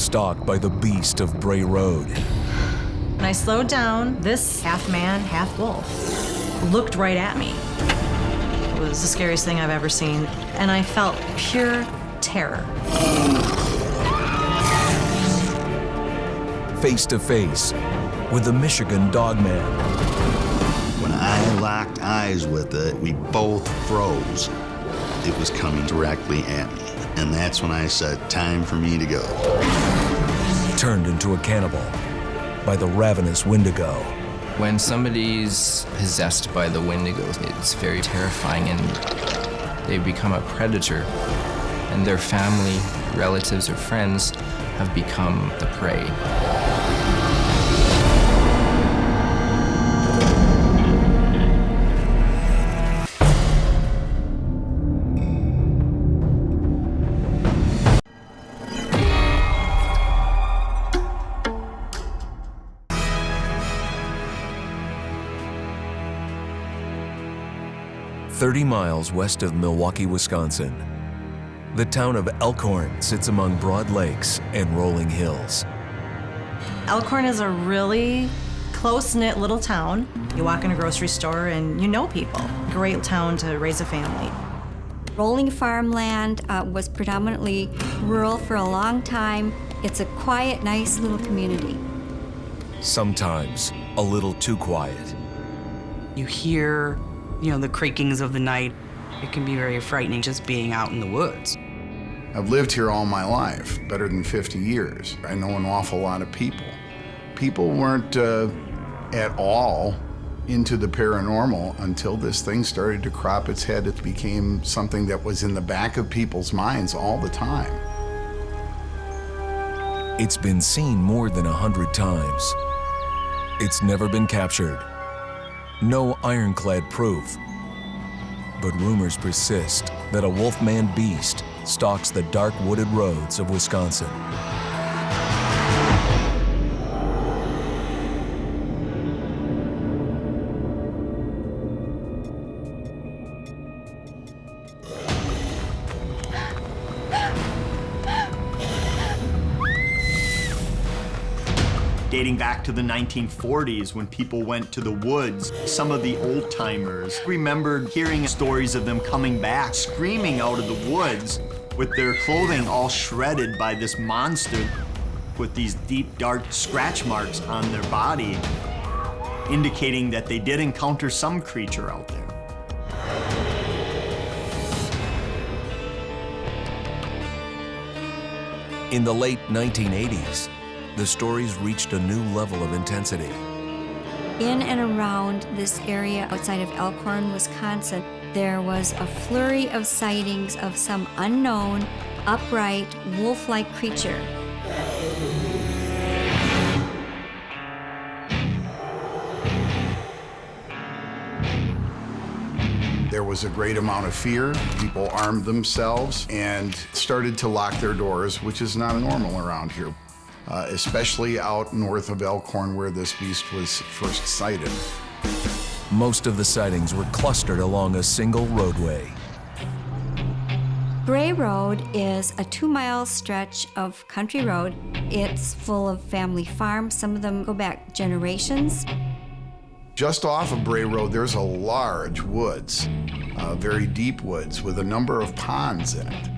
stalked by the Beast of Bray Road. When I slowed down, this half man, half wolf looked right at me. It was the scariest thing I've ever seen, and I felt pure terror. Face to face with the Michigan Dogman. When I locked eyes with it, we both froze. It was coming directly at me, and that's when I said, time for me to go. Turned into a cannibal by the ravenous Wendigo. When somebody's possessed by the Wendigo, it's very terrifying, and they become a predator, and their family, relatives, or friends have become the prey. "30 miles west of Milwaukee, Wisconsin, the town of Elkhorn sits among broad lakes and rolling hills. Elkhorn is a really close-knit little town. You walk in a grocery store and you know people. Great town to raise a family. Rolling farmland was predominantly rural for a long time. It's a quiet, nice little community. Sometimes a little too quiet. You hear, the creakings of the night. It can be very frightening just being out in the woods. I've lived here all my life, better than 50 years. I know an awful lot of people. People weren't at all into the paranormal until this thing started to crop its head. It became something that was in the back of people's minds all the time. It's been seen more than 100 times. It's never been captured. No ironclad proof. But rumors persist that a Wolfman beast stalks the dark wooded roads of Wisconsin. Dating back to the 1940s when people went to the woods, some of the old timers remembered hearing stories of them coming back, screaming out of the woods with their clothing all shredded by this monster with these deep, dark scratch marks on their body, indicating that they did encounter some creature out there. In the late 1980s, the stories reached a new level of intensity. In and around this area outside of Elkhorn, Wisconsin, there was a flurry of sightings of some unknown, upright, wolf-like creature. There was a great amount of fear. People armed themselves and started to lock their doors, which is not normal around here. Especially out north of Elkhorn where this beast was first sighted. Most of the sightings were clustered along a single roadway. Bray Road is a 2-mile stretch of country road. It's full of family farms. Some of them go back generations. Just off of Bray Road, there's a large woods, very deep woods with a number of ponds in it.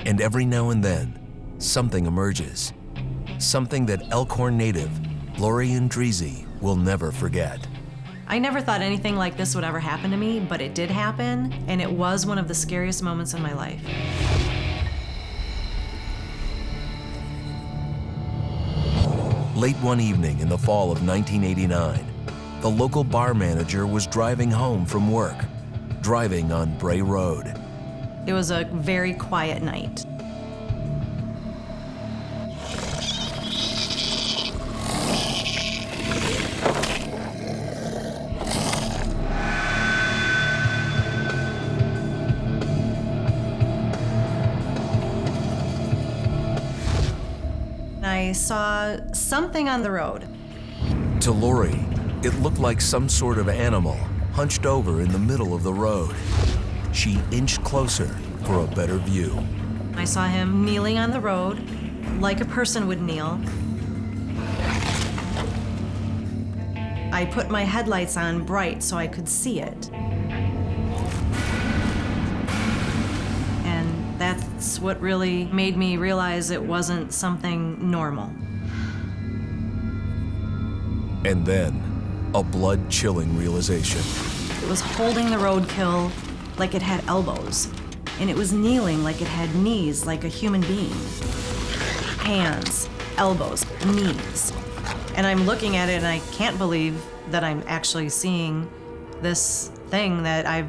And every now and then, something emerges. Something that Elkhorn native Lorie and Dreezy will never forget. I never thought anything like this would ever happen to me, but it did happen, and it was one of the scariest moments in my life. Late one evening in the fall of 1989, the local bar manager was driving home from work, driving on Bray Road. It was a very quiet night. I saw something on the road. To Lorie, it looked like some sort of animal hunched over in the middle of the road. She inched closer for a better view. I saw him kneeling on the road, like a person would kneel. I put my headlights on bright so I could see it. And that's what really made me realize it wasn't something normal. And then, a blood-chilling realization. It was holding the roadkill like it had elbows, and it was kneeling like it had knees, like a human being. Hands, elbows, knees. And I'm looking at it and I can't believe that I'm actually seeing this thing that I've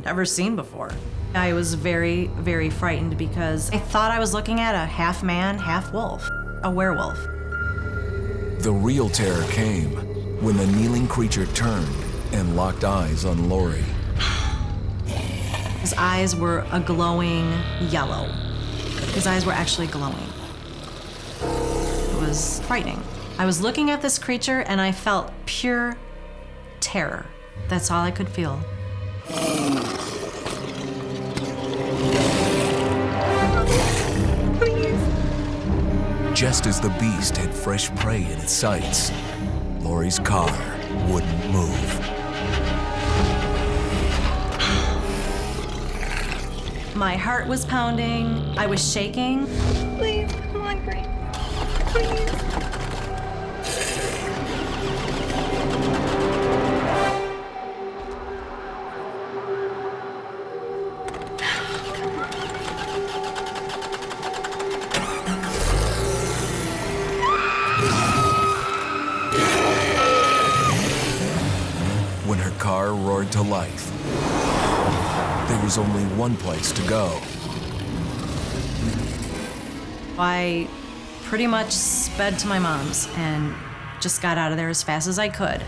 never seen before. I was very, very frightened because I thought I was looking at a half man, half wolf, a werewolf. The real terror came when the kneeling creature turned and locked eyes on Lorie. His eyes were a glowing yellow. His eyes were actually glowing. It was frightening. I was looking at this creature and I felt pure terror. That's all I could feel. Just as the beast had fresh prey in its sights, Lorie's car wouldn't move. My heart was pounding. I was shaking. Please, I'm hungry. Please. When her car roared to life, there was only one place to go. I pretty much sped to my mom's and just got out of there as fast as I could.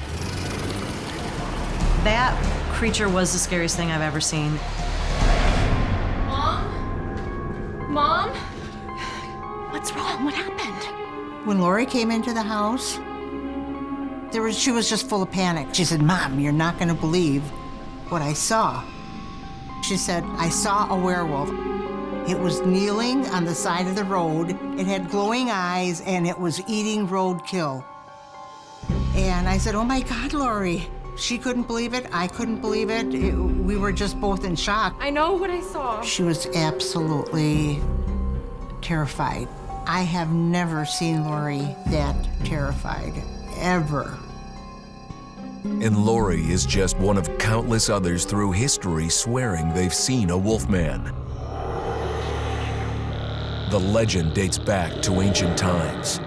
That creature was the scariest thing I've ever seen. Mom? Mom? What's wrong? What happened? When Lorie came into the house, she was just full of panic. She said, "Mom, you're not gonna believe what I saw." She said, "I saw a werewolf. It was kneeling on the side of the road. It had glowing eyes and it was eating roadkill." And I said, "Oh my God, Lorie." She couldn't believe it. I couldn't believe it. We were just both in shock. I know what I saw. She was absolutely terrified. I have never seen Lorie that terrified, ever. And Lorie is just one of countless others through history swearing they've seen a wolfman. The legend dates back to ancient times.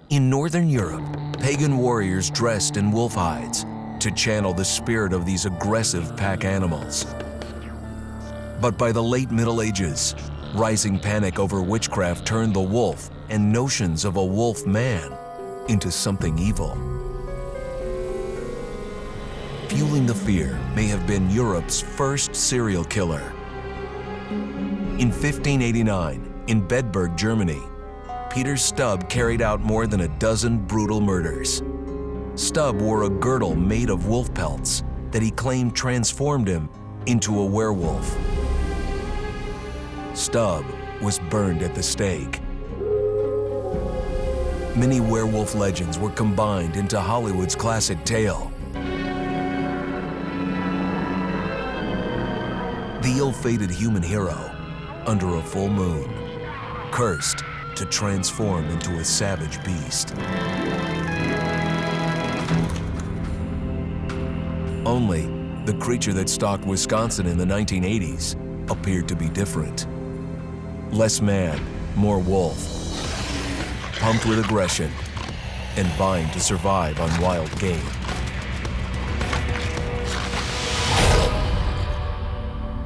In Northern Europe, pagan warriors dressed in wolf hides to channel the spirit of these aggressive pack animals. But by the late Middle Ages, rising panic over witchcraft turned the wolf and notions of a wolf man into something evil. Fueling the fear may have been Europe's first serial killer. In 1589, in Bedburg, Germany, Peter Stubb carried out more than a dozen brutal murders. Stubb wore a girdle made of wolf pelts that he claimed transformed him into a werewolf. Stubb was burned at the stake. Many werewolf legends were combined into Hollywood's classic tale. The ill-fated human hero, under a full moon, cursed to transform into a savage beast. Only the creature that stalked Wisconsin in the 1980s appeared to be different. Less man, more wolf, pumped with aggression and vying to survive on wild game.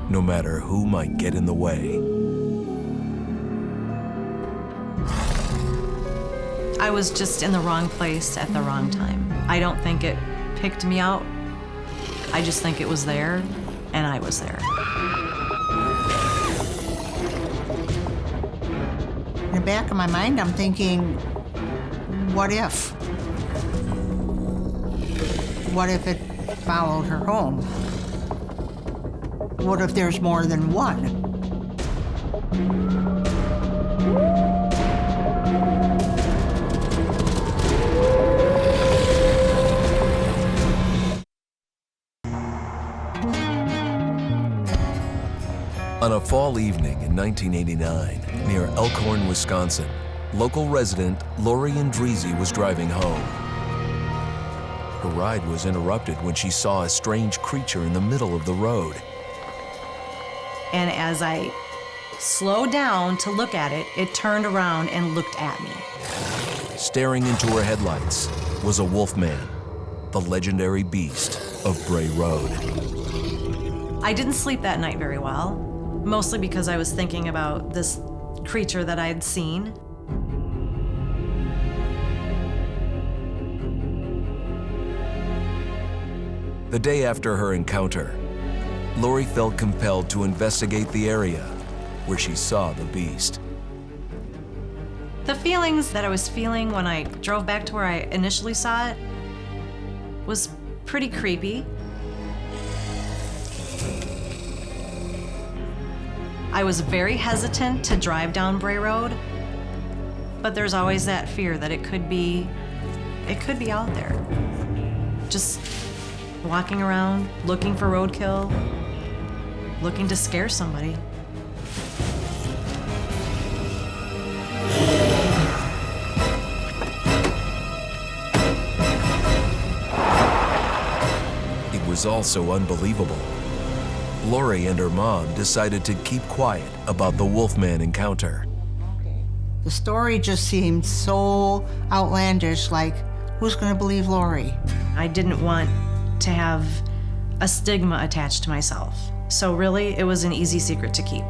No matter who might get in the way. I was just in the wrong place at the wrong time. I don't think it picked me out. I just think it was there, and I was there. In the back of my mind, I'm thinking, what if? What if it followed her home? What if there's more than one? On a fall evening in 1989, near Elkhorn, Wisconsin, local resident Lorie Andreezy was driving home. Her ride was interrupted when she saw a strange creature in the middle of the road. And as I slowed down to look at it, it turned around and looked at me. Staring into her headlights was a Wolfman, the legendary Beast of Bray Road. I didn't sleep that night very well, mostly because I was thinking about this creature that I had seen. The day after her encounter, Lorie felt compelled to investigate the area where she saw the beast. The feelings that I was feeling when I drove back to where I initially saw it was pretty creepy. I was very hesitant to drive down Bray Road, but there's always that fear that it could be out there. Just walking around, looking for roadkill, looking to scare somebody. It was also unbelievable. Lorie and her mom decided to keep quiet about the Wolfman encounter. The story just seemed so outlandish, like, who's gonna believe Lorie? I didn't want to have a stigma attached to myself. So really, it was an easy secret to keep.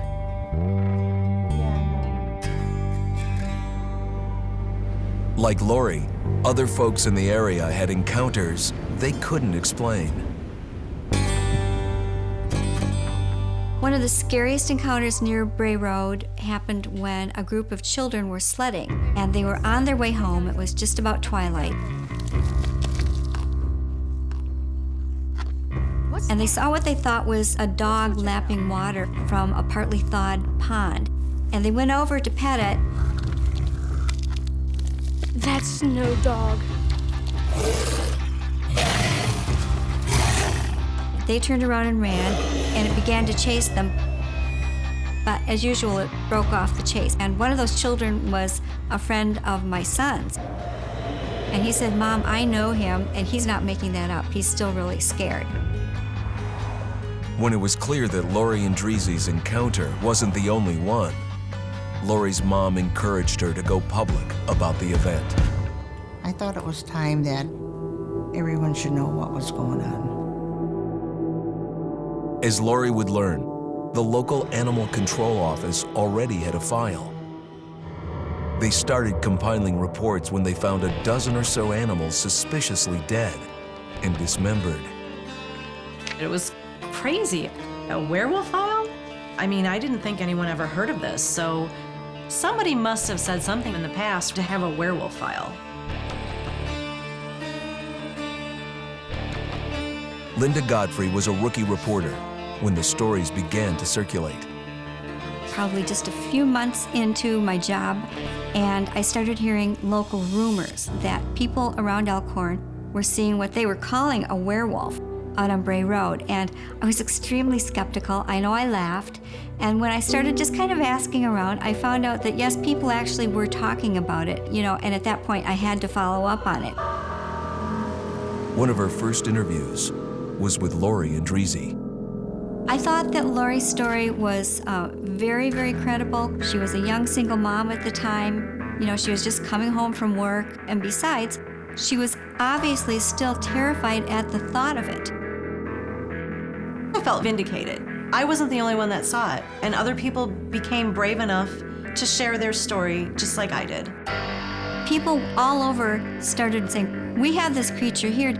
Like Lorie, other folks in the area had encounters they couldn't explain. One of the scariest encounters near Bray Road happened when a group of children were sledding, and they were on their way home. It was just about twilight. And they saw what they thought was a dog lapping water from a partly thawed pond. And they went over to pet it. That's no dog. They turned around and ran, and it began to chase them. But as usual, it broke off the chase. And one of those children was a friend of my son's. And he said, "Mom, I know him, and he's not making that up. He's still really scared." When it was clear that Lorie Andreezy's encounter wasn't the only one, Lorie's mom encouraged her to go public about the event. I thought it was time that everyone should know what was going on. As Lorie would learn, the local animal control office already had a file. They started compiling reports when they found a dozen or so animals suspiciously dead and dismembered. It was crazy. A werewolf file? I mean, I didn't think anyone ever heard of this, so somebody must have said something in the past to have a werewolf file. Linda Godfrey was a rookie reporter when the stories began to circulate. Probably just a few months into my job, and I started hearing local rumors that people around Elkhorn were seeing what they were calling a werewolf out on Bray Road, and I was extremely skeptical. I know I laughed, and when I started just kind of asking around, I found out that yes, people actually were talking about it, and at that point I had to follow up on it. One of her first interviews was with Lorie Andreezy. I thought that Lorie's story was very, very credible. She was a young single mom at the time. She was just coming home from work, and besides, she was obviously still terrified at the thought of it. I felt vindicated. I wasn't the only one that saw it, and other people became brave enough to share their story just like I did. People all over started saying, "We have this creature here."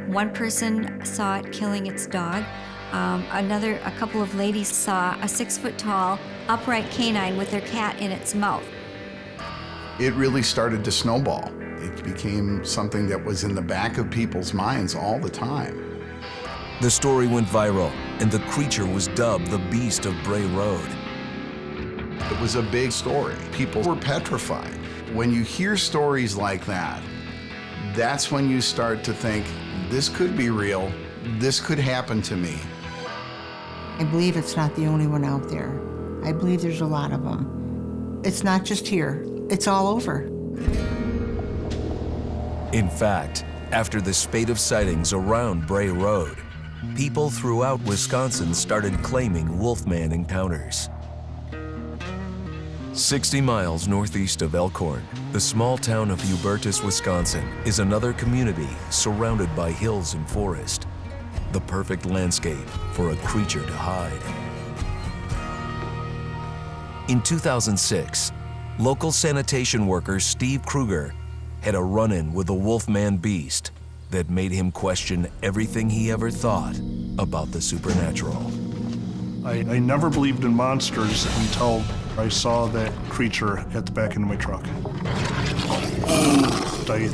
One person saw it killing its dog. A couple of ladies saw a 6-foot-tall upright canine with their cat in its mouth. It really started to snowball. It became something that was in the back of people's minds all the time. The story went viral, and the creature was dubbed the Beast of Bray Road. It was a big story. People were petrified. When you hear stories like that, that's when you start to think, this could be real, this could happen to me. I believe it's not the only one out there. I believe there's a lot of them. It's not just here, it's all over. In fact, after the spate of sightings around Bray Road, people throughout Wisconsin started claiming Wolfman encounters. 60 miles northeast of Elkhorn, the small town of Hubertus, Wisconsin, is another community surrounded by hills and forest. The perfect landscape for a creature to hide. In 2006, local sanitation worker Steve Kruger had a run-in with a Wolfman beast that made him question everything he ever thought about the supernatural. I never believed in monsters until I saw that creature at the back end of my truck. I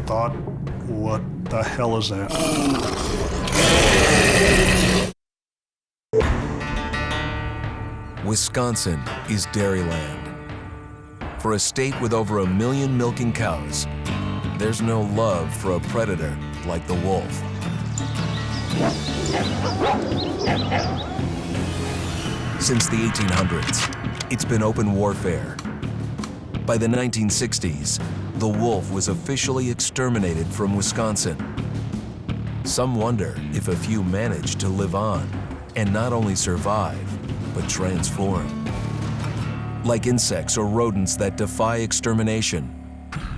thought, what the hell is that? Wisconsin is dairyland. For a state with over 1 million milking cows, there's no love for a predator like the wolf. Since the 1800s, it's been open warfare. By the 1960s, the wolf was officially exterminated from Wisconsin. Some wonder if a few managed to live on and not only survive, but transform. Like insects or rodents that defy extermination,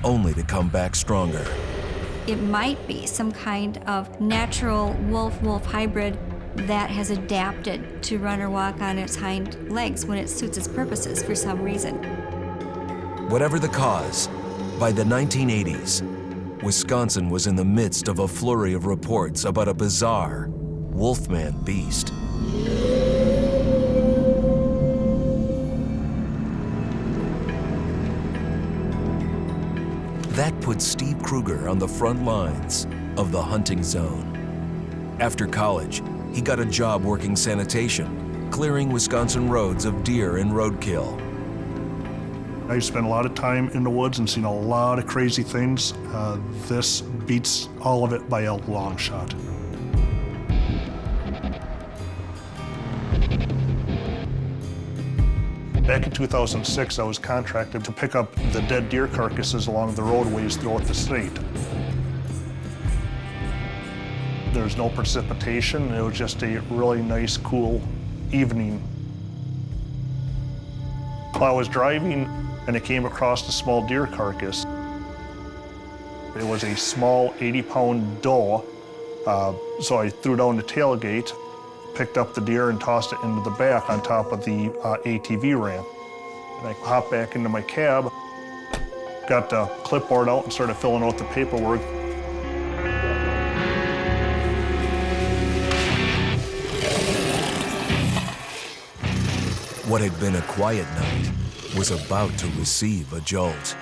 only to come back stronger. It might be some kind of natural wolf-wolf hybrid that has adapted to run or walk on its hind legs when it suits its purposes for some reason. Whatever the cause, by the 1980s, Wisconsin was in the midst of a flurry of reports about a bizarre Wolfman beast. That put Steve Kruger on the front lines of the hunting zone. After college, he got a job working sanitation, clearing Wisconsin roads of deer and roadkill. I spent a lot of time in the woods and seen a lot of crazy things. This beats all of it by a long shot. Back in 2006, I was contracted to pick up the dead deer carcasses along the roadways throughout the state. There's no precipitation. It was just a really nice, cool evening. I was driving and I came across a small deer carcass. It was a small 80-pound doe. So I threw down the tailgate, picked up the deer and tossed it into the back on top of the ATV ramp. And I hopped back into my cab, got the clipboard out and started filling out the paperwork. What had been a quiet night was about to receive a jolt.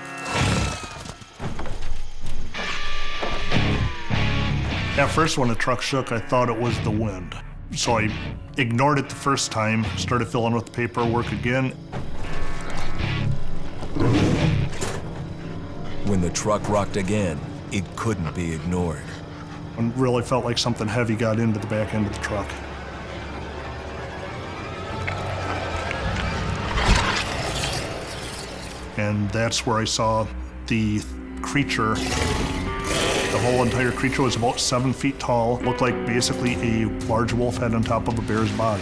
At first, when the truck shook, I thought it was the wind. So I ignored it the first time, started filling out the paperwork again. When the truck rocked again, it couldn't be ignored. And really felt like something heavy got into the back end of the truck. And that's where I saw the creature. The whole entire creature was about 7 feet tall, looked like basically a large wolf head on top of a bear's body.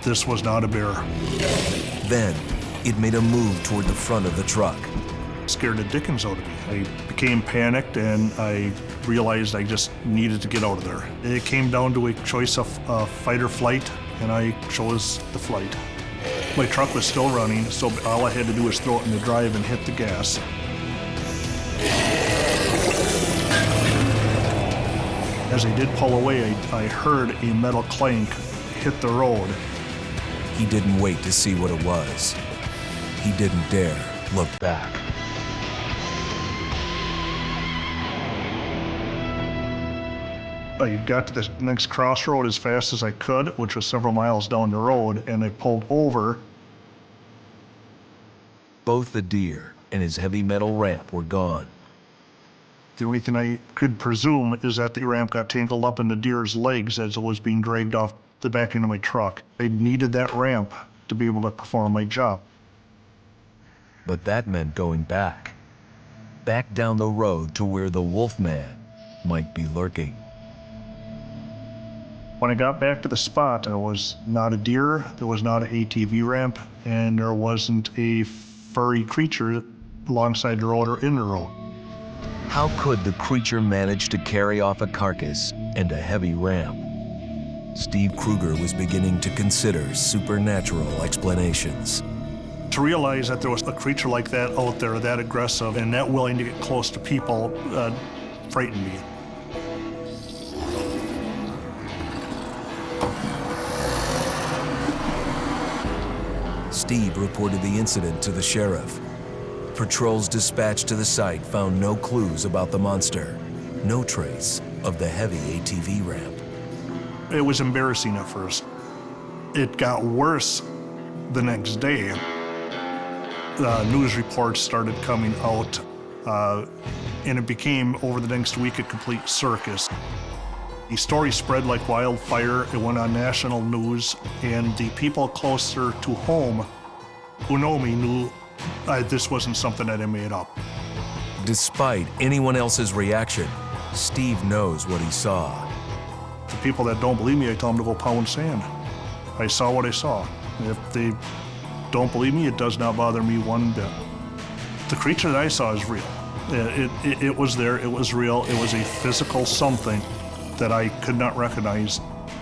This was not a bear. Then, it made a move toward the front of the truck. Scared the dickens out of me. I became panicked and I realized I just needed to get out of there. It came down to a choice of fight or flight, and I chose the flight. My truck was still running, so all I had to do was throw it in the drive and hit the gas. As I did pull away, I heard a metal clank hit the road. He didn't wait to see what it was. He didn't dare look back. I got to the next crossroad as fast as I could, which was several miles down the road, and I pulled over. Both the deer and his heavy metal ramp were gone. The only thing I could presume is that the ramp got tangled up in the deer's legs as it was being dragged off the back end of my truck. I needed that ramp to be able to perform my job. But that meant going back down the road to where the Wolfman might be lurking. When I got back to the spot, there was not a deer, there was not an ATV ramp, and there wasn't a furry creature alongside the road or in the road. How could the creature manage to carry off a carcass and a heavy ramp? Steve Kruger was beginning to consider supernatural explanations. To realize that there was a creature like that out there, that aggressive and that willing to get close to people, frightened me. Steve reported the incident to the sheriff. Patrols dispatched to the site found no clues about the monster, no trace of the heavy ATV ramp. It was embarrassing at first. It got worse the next day. News reports started coming out, and it became, over the next week, a complete circus. The story spread like wildfire. It went on national news, and the people closer to home who know me knew this wasn't something that I made up. Despite anyone else's reaction, Steve knows what he saw. The people that don't believe me, I tell them to go pound sand. I saw what I saw. If they don't believe me, it does not bother me one bit. The creature that I saw is real. It was there, it was real, it was a physical something that I could not recognize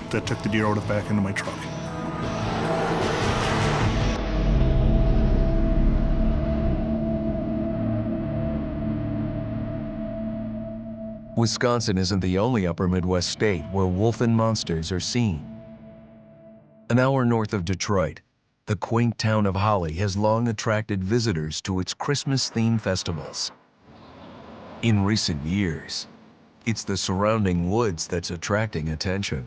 that took the deer out of back into my truck. Wisconsin isn't the only upper Midwest state where wolfen monsters are seen. An hour north of Detroit, the quaint town of Holly has long attracted visitors to its Christmas-themed festivals. In recent years, it's the surrounding woods that's attracting attention.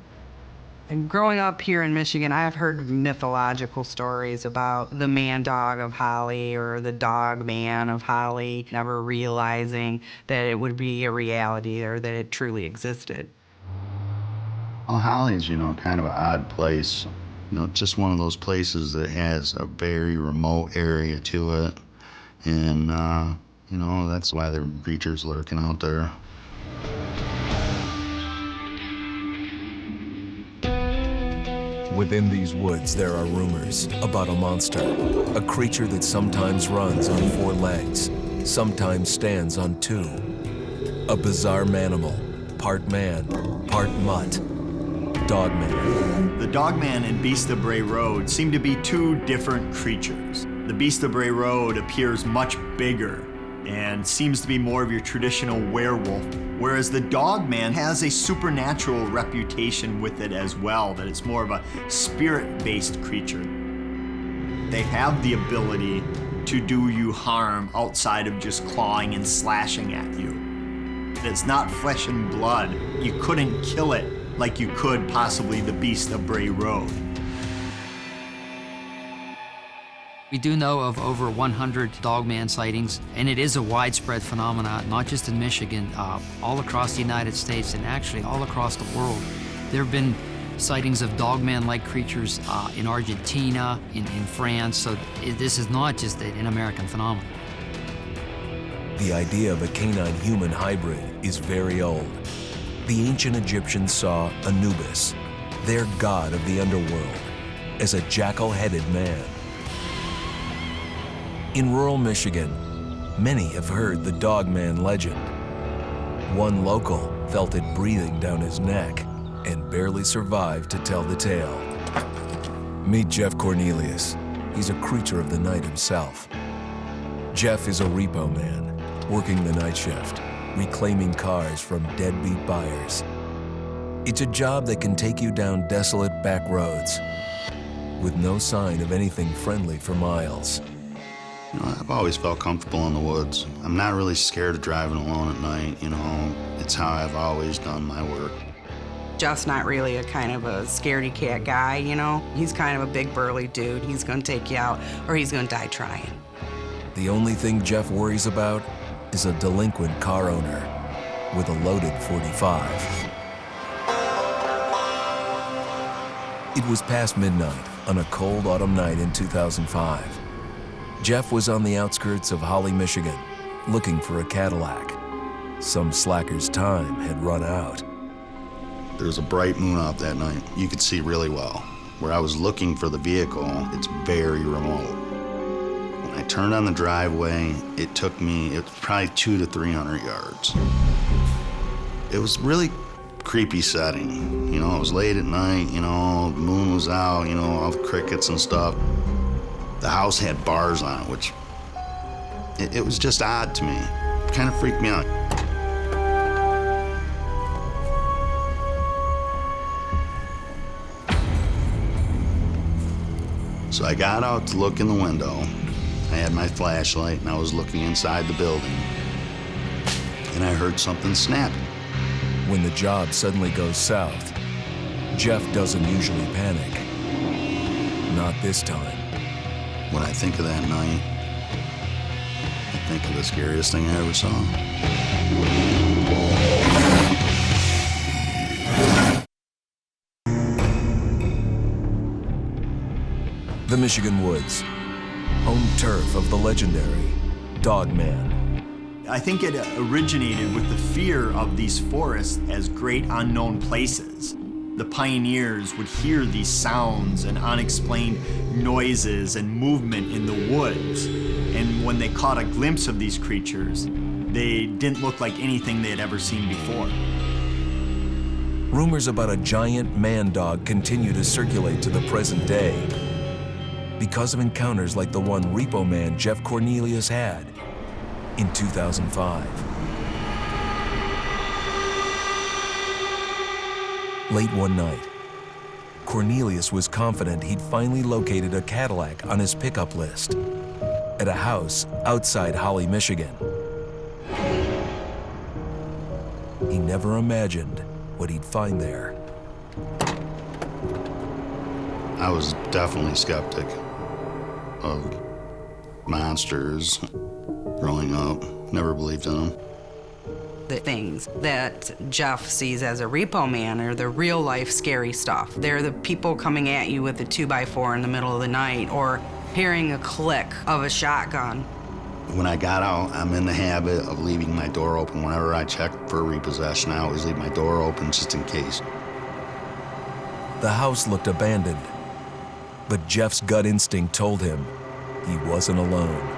And growing up here in Michigan, I've heard mythological stories about the man-dog of Holly or the Dogman of Holly, never realizing that it would be a reality or that it truly existed. Well, Holly's, kind of an odd place. Just one of those places that has a very remote area to it. And, that's why there are creatures lurking out there. Within these woods, there are rumors about a monster, a creature that sometimes runs on 4 legs, sometimes stands on 2. A bizarre manimal, part man, part mutt, Dogman. The Dogman and Beast of Bray Road seem to be 2 different creatures. The Beast of Bray Road appears much bigger and seems to be more of your traditional werewolf, whereas the Dogman has a supernatural reputation with it as well, that it's more of a spirit-based creature. They have the ability to do you harm outside of just clawing and slashing at you. It's not flesh and blood. You couldn't kill it like you could possibly the Beast of Bray Road. We do know of over 100 Dogman sightings, and it is a widespread phenomenon, not just in Michigan, all across the United States and actually all across the world. There have been sightings of Dogman-like creatures in Argentina, in France, so this is not just an American phenomenon. The idea of a canine-human hybrid is very old. The ancient Egyptians saw Anubis, their god of the underworld, as a jackal-headed man. In rural Michigan, many have heard the Dogman legend. One local felt it breathing down his neck and barely survived to tell the tale. Meet Jeff Cornelius. He's a creature of the night himself. Jeff is a repo man, working the night shift, reclaiming cars from deadbeat buyers. It's a job that can take you down desolate back roads with no sign of anything friendly for miles. I've always felt comfortable in the woods. I'm not really scared of driving alone at night, It's how I've always done my work. Jeff's not really a kind of a scaredy cat guy, He's kind of a big burly dude. He's gonna take you out or he's gonna die trying. The only thing Jeff worries about is a delinquent car owner with a loaded .45. It was past midnight on a cold autumn night in 2005. Jeff was on the outskirts of Holly, Michigan, looking for a Cadillac. Some slacker's time had run out. There was a bright moon out that night. You could see really well. Where I was looking for the vehicle, it's very remote. When I turned on the driveway, it was probably 200 to 300 yards. It was really creepy setting. You know, it was late at night, the moon was out, all the crickets and stuff. The house had bars on it, which, it was just odd to me. It kind of freaked me out. So I got out to look in the window. I had my flashlight and I was looking inside the building. And I heard something snap. When the job suddenly goes south, Jeff doesn't usually panic. Not this time. When I think of that night, I think of the scariest thing I ever saw. The Michigan woods, home turf of the legendary Dogman. I think it originated with the fear of these forests as great unknown places. The pioneers would hear these sounds and unexplained noises and movement in the woods. And when they caught a glimpse of these creatures, they didn't look like anything they had ever seen before. Rumors about a giant man-dog continue to circulate to the present day because of encounters like the one repo man Jeff Cornelius had in 2005. Late one night, Cornelius was confident he'd finally located a Cadillac on his pickup list at a house outside Holly, Michigan. He never imagined what he'd find there. I was definitely skeptic of monsters growing up. Never believed in them. The things that Jeff sees as a repo man are the real life scary stuff. They're the people coming at you with a 2x4 in the middle of the night or hearing a click of a shotgun. When I got out, I'm in the habit of leaving my door open. Whenever I check for repossession, I always leave my door open just in case. The house looked abandoned, but Jeff's gut instinct told him he wasn't alone.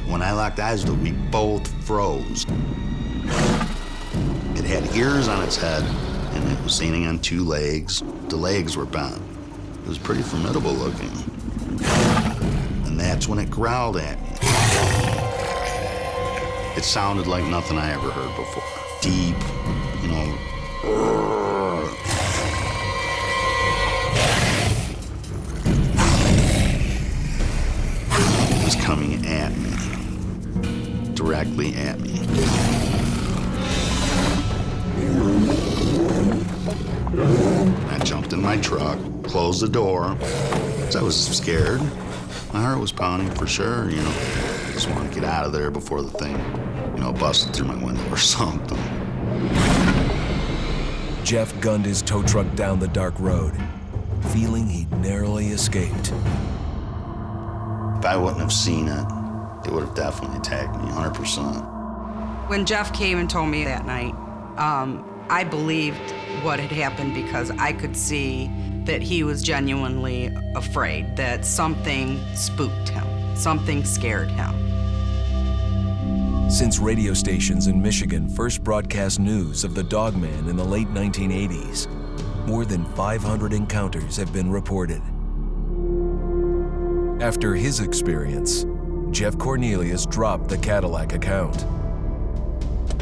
When I locked eyes with it, we both froze. It had ears on its head, and it was standing on two legs. The legs were bent. It was pretty formidable looking. And that's when it growled at me. It sounded like nothing I ever heard before. Deep, It was coming at me. Directly at me. I jumped in my truck, closed the door, because I was scared. My heart was pounding for sure, Just wanted to get out of there before the thing, busted through my window or something. Jeff gunned his tow truck down the dark road, feeling he'd narrowly escaped. If I wouldn't have seen it, it would have definitely attacked me, 100%. When Jeff came and told me that night, I believed what had happened because I could see that he was genuinely afraid, that something spooked him, something scared him. Since radio stations in Michigan first broadcast news of the Dogman in the late 1980s, more than 500 encounters have been reported. After his experience, Jeff Cornelius dropped the Cadillac account.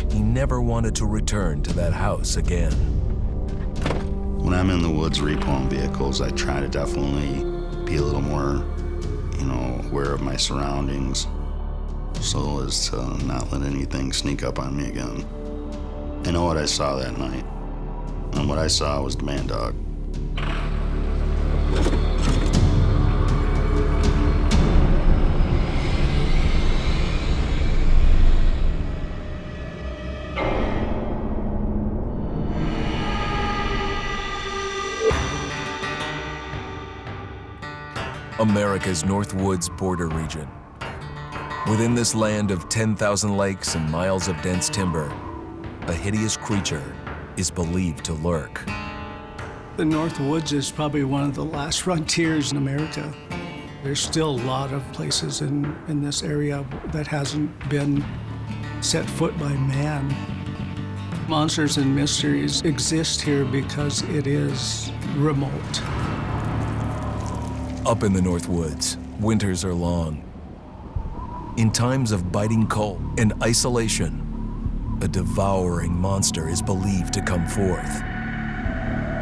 He never wanted to return to that house again. When I'm in the woods repoing vehicles, I try to definitely be a little more, aware of my surroundings so as to not let anything sneak up on me again. I know what I saw that night, and what I saw was the man dog. America's North Woods border region. Within this land of 10,000 lakes and miles of dense timber, a hideous creature is believed to lurk. The North Woods is probably one of the last frontiers in America. There's still a lot of places in this area that hasn't been set foot by man. Monsters and mysteries exist here because it is remote. Up in the North Woods, winters are long. In times of biting cold and isolation, a devouring monster is believed to come forth.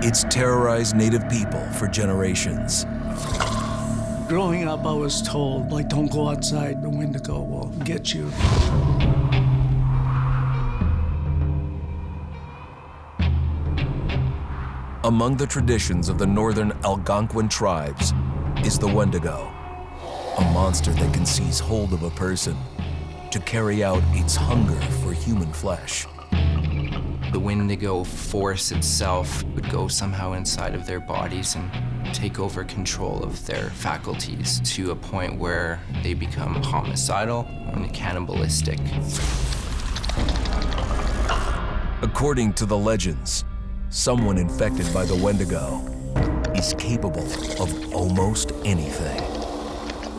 It's terrorized native people for generations. Growing up, I was told, like, don't go outside, the Wendigo will get you. Among the traditions of the northern Algonquin tribes is the Wendigo, a monster that can seize hold of a person to carry out its hunger for human flesh. The Wendigo force itself would go somehow inside of their bodies and take over control of their faculties to a point where they become homicidal and cannibalistic. According to the legends, someone infected by the Wendigo is capable of almost anything.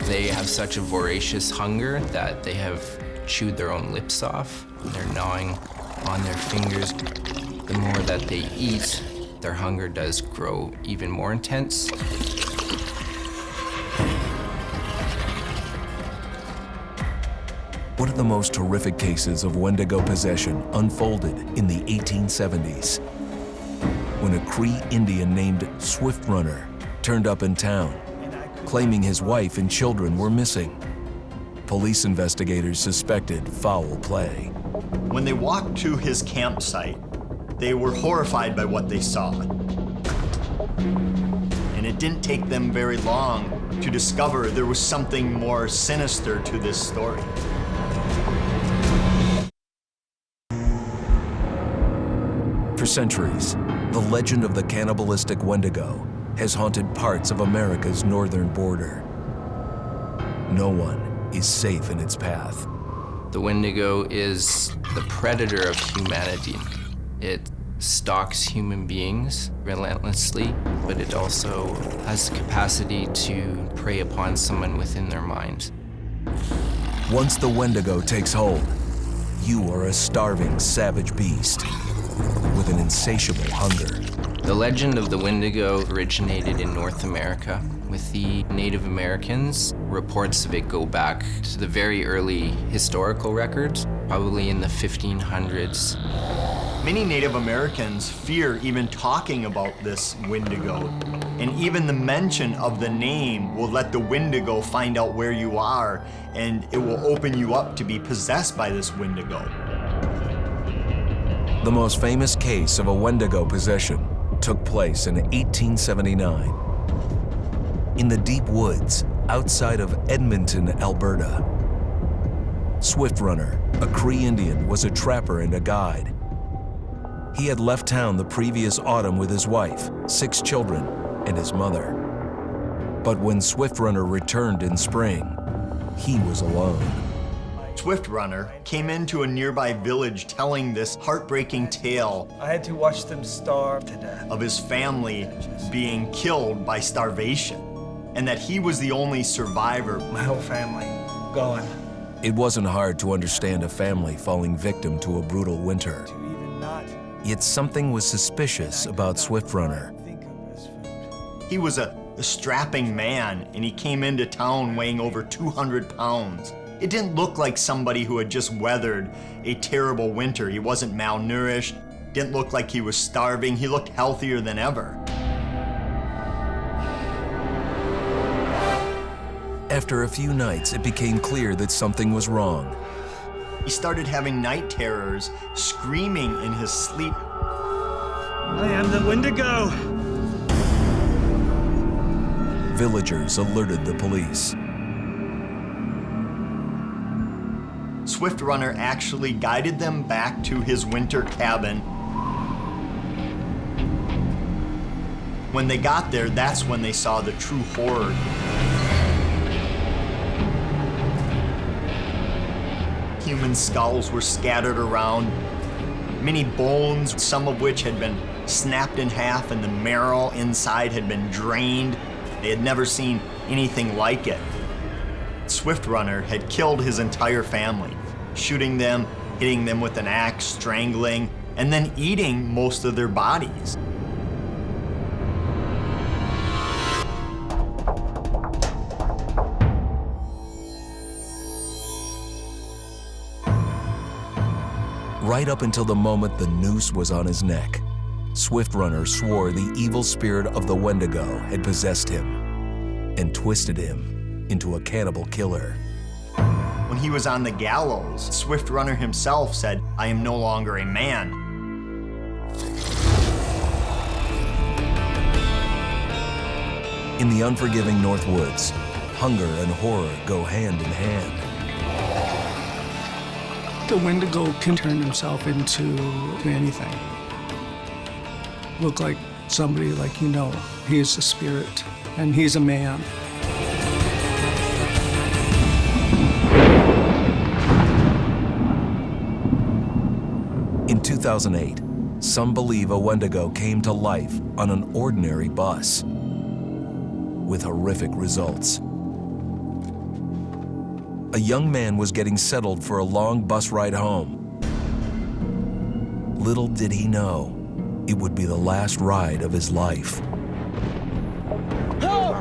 They have such a voracious hunger that they have chewed their own lips off. They're gnawing on their fingers. The more that they eat, their hunger does grow even more intense. One of the most horrific cases of Wendigo possession unfolded in the 1870s, when a Cree Indian named Swift Runner turned up in town, claiming his wife and children were missing. Police investigators suspected foul play. When they walked to his campsite, they were horrified by what they saw. And it didn't take them very long to discover there was something more sinister to this story. For centuries, the legend of the cannibalistic Wendigo has haunted parts of America's northern border. No one is safe in its path. The Wendigo is the predator of humanity. It stalks human beings relentlessly, but it also has the capacity to prey upon someone within their mind. Once the Wendigo takes hold, you are a starving, savage beast with an insatiable hunger. The legend of the Wendigo originated in North America with the Native Americans. Reports of it go back to the very early historical records, probably in the 1500s. Many Native Americans fear even talking about this Wendigo, and even the mention of the name will let the Wendigo find out where you are, and it will open you up to be possessed by this Wendigo. The most famous case of a Wendigo possession took place in 1879 in the deep woods outside of Edmonton, Alberta. Swift Runner, a Cree Indian, was a trapper and a guide. He had left town the previous autumn with his wife, 6 children, and his mother. But when Swift Runner returned in spring, he was alone. Swift Runner came into a nearby village telling this heartbreaking tale. I had to watch them starve to death. Of his family being killed by starvation, and that he was the only survivor. My whole family gone. It wasn't hard to understand a family falling victim to a brutal winter. Yet something was suspicious about Swift Runner. He was a strapping man, and he came into town weighing over 200 pounds. It didn't look like somebody who had just weathered a terrible winter. He wasn't malnourished, didn't look like he was starving. He looked healthier than ever. After a few nights, it became clear that something was wrong. He started having night terrors, screaming in his sleep. I am the Wendigo! Villagers alerted the police. Swift Runner actually guided them back to his winter cabin. When they got there, that's when they saw the true horror. human skulls were scattered around, many bones, some of which had been snapped in half and the marrow inside had been drained. They had never seen anything like it. Swift Runner had killed his entire family, shooting them, hitting them with an axe, strangling, and then eating most of their bodies. Right up until the moment the noose was on his neck, Swift Runner swore the evil spirit of the Wendigo had possessed him and twisted him into a cannibal killer. When he was on the gallows, Swift Runner himself said, "I am no longer a man." In the unforgiving North Woods, hunger and horror go hand in hand. The Wendigo can turn himself into anything. Look like somebody like you know. He's a spirit, and he's a man. In 2008, some believe a Wendigo came to life on an ordinary bus, with horrific results. A young man was getting settled for a long bus ride home. Little did he know, it would be the last ride of his life. Help!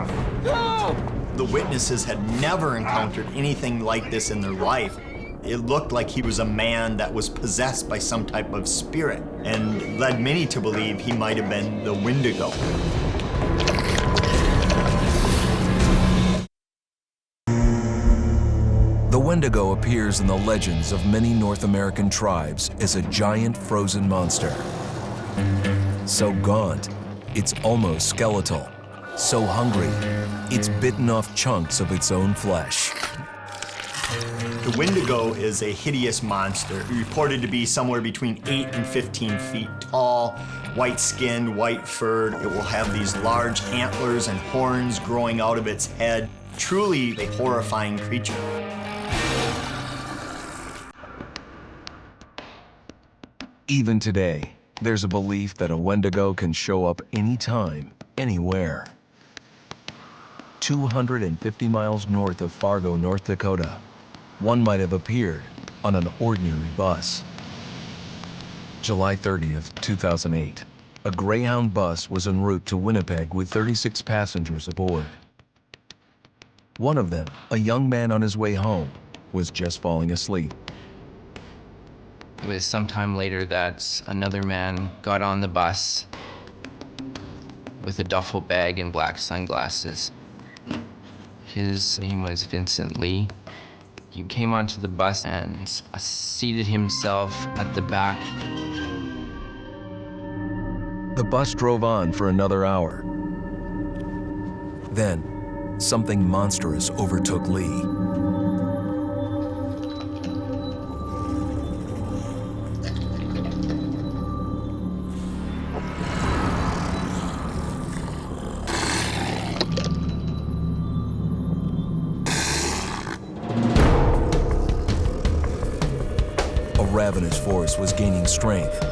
Help! The witnesses had never encountered anything like this in their life. It looked like he was a man that was possessed by some type of spirit, and led many to believe he might have been the Wendigo. The Wendigo appears in the legends of many North American tribes as a giant frozen monster. So gaunt, it's almost skeletal. So hungry, it's bitten off chunks of its own flesh. The Wendigo is a hideous monster, reported to be somewhere between 8 and 15 feet tall, white-skinned, white-furred. It will have these large antlers and horns growing out of its head. Truly a horrifying creature. Even today, there's a belief that a Wendigo can show up anytime, anywhere. 250 miles north of Fargo, North Dakota, one might have appeared on an ordinary bus. July 30th, 2008, a Greyhound bus was en route to Winnipeg with 36 passengers aboard. One of them, a young man on his way home, was just falling asleep. It was sometime later that another man got on the bus with a duffel bag and black sunglasses. His name was Vincent Lee. He came onto the bus and seated himself at the back. The bus drove on for another hour. Then, something monstrous overtook Lee. Ravenous force was gaining strength,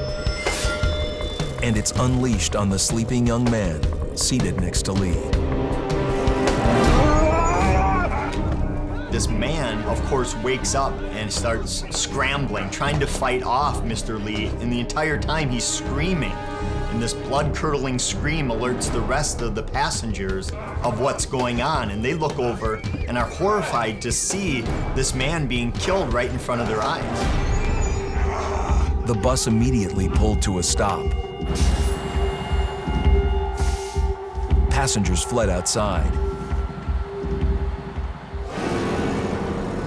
and it's unleashed on the sleeping young man seated next to Lee. This man, of course, wakes up and starts scrambling, trying to fight off Mr. Lee, and the entire time he's screaming. And this blood-curdling scream alerts the rest of the passengers of what's going on, and they look over and are horrified to see this man being killed right in front of their eyes. The bus immediately pulled to a stop. Passengers fled outside.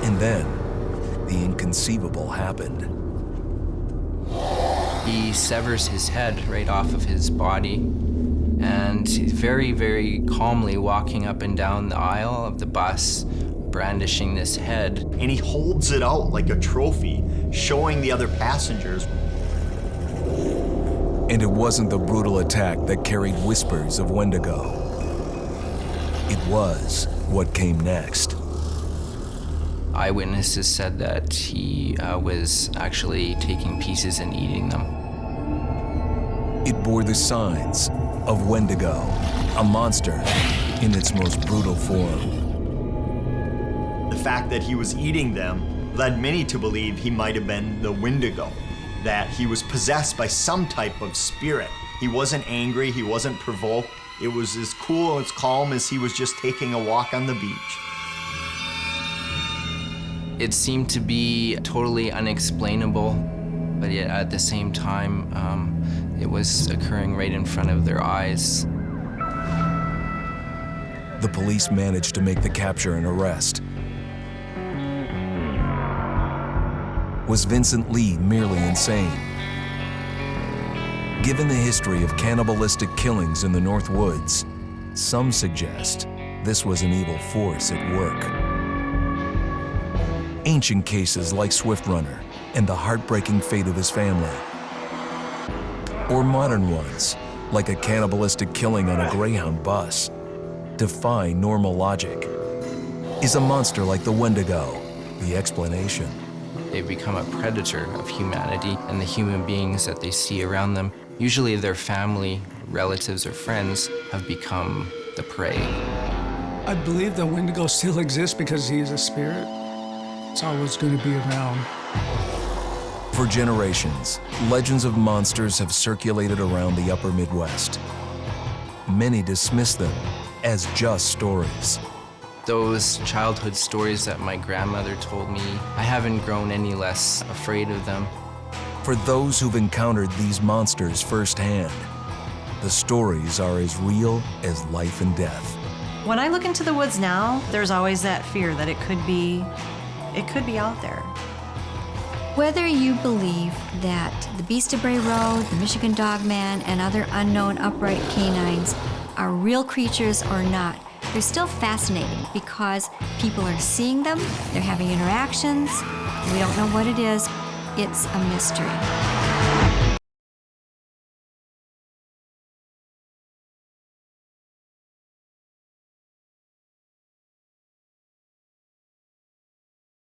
And then, the inconceivable happened. He severs his head right off of his body, and he's very, very calmly walking up and down the aisle of the bus, brandishing this head. And he holds it out like a trophy, showing the other passengers. And it wasn't the brutal attack that carried whispers of Wendigo. It was what came next. Eyewitnesses said that he was actually taking pieces and eating them. It bore the signs of Wendigo, a monster in its most brutal form. The fact that he was eating them led many to believe he might have been the Wendigo, that he was possessed by some type of spirit. He wasn't angry, he wasn't provoked. It was as cool, as calm as he was just taking a walk on the beach. It seemed to be totally unexplainable, but yet at the same time, it was occurring right in front of their eyes. The police managed to make the capture and arrest. Was Vincent Lee merely insane? Given the history of cannibalistic killings in the North Woods, some suggest this was an evil force at work. Ancient cases like Swift Runner and the heartbreaking fate of his family. Or modern ones, like a cannibalistic killing on a Greyhound bus, defy normal logic. Is a monster like the Wendigo the explanation? They become a predator of humanity and the human beings that they see around them. Usually their family, relatives, or friends have become the prey. I believe the Wendigo still exists because he is a spirit. It's always going to be around. For generations, legends of monsters have circulated around the upper Midwest. Many dismiss them as just stories. Those childhood stories that my grandmother told me, I haven't grown any less afraid of them. For those who've encountered these monsters firsthand, the stories are as real as life and death. When I look into the woods now, there's always that fear that it could be out there. Whether you believe that the Beast of Bray Road, the Michigan Dogman, and other unknown upright canines are real creatures or not, they're still fascinating because people are seeing them, they're having interactions, we don't know what it is, it's a mystery.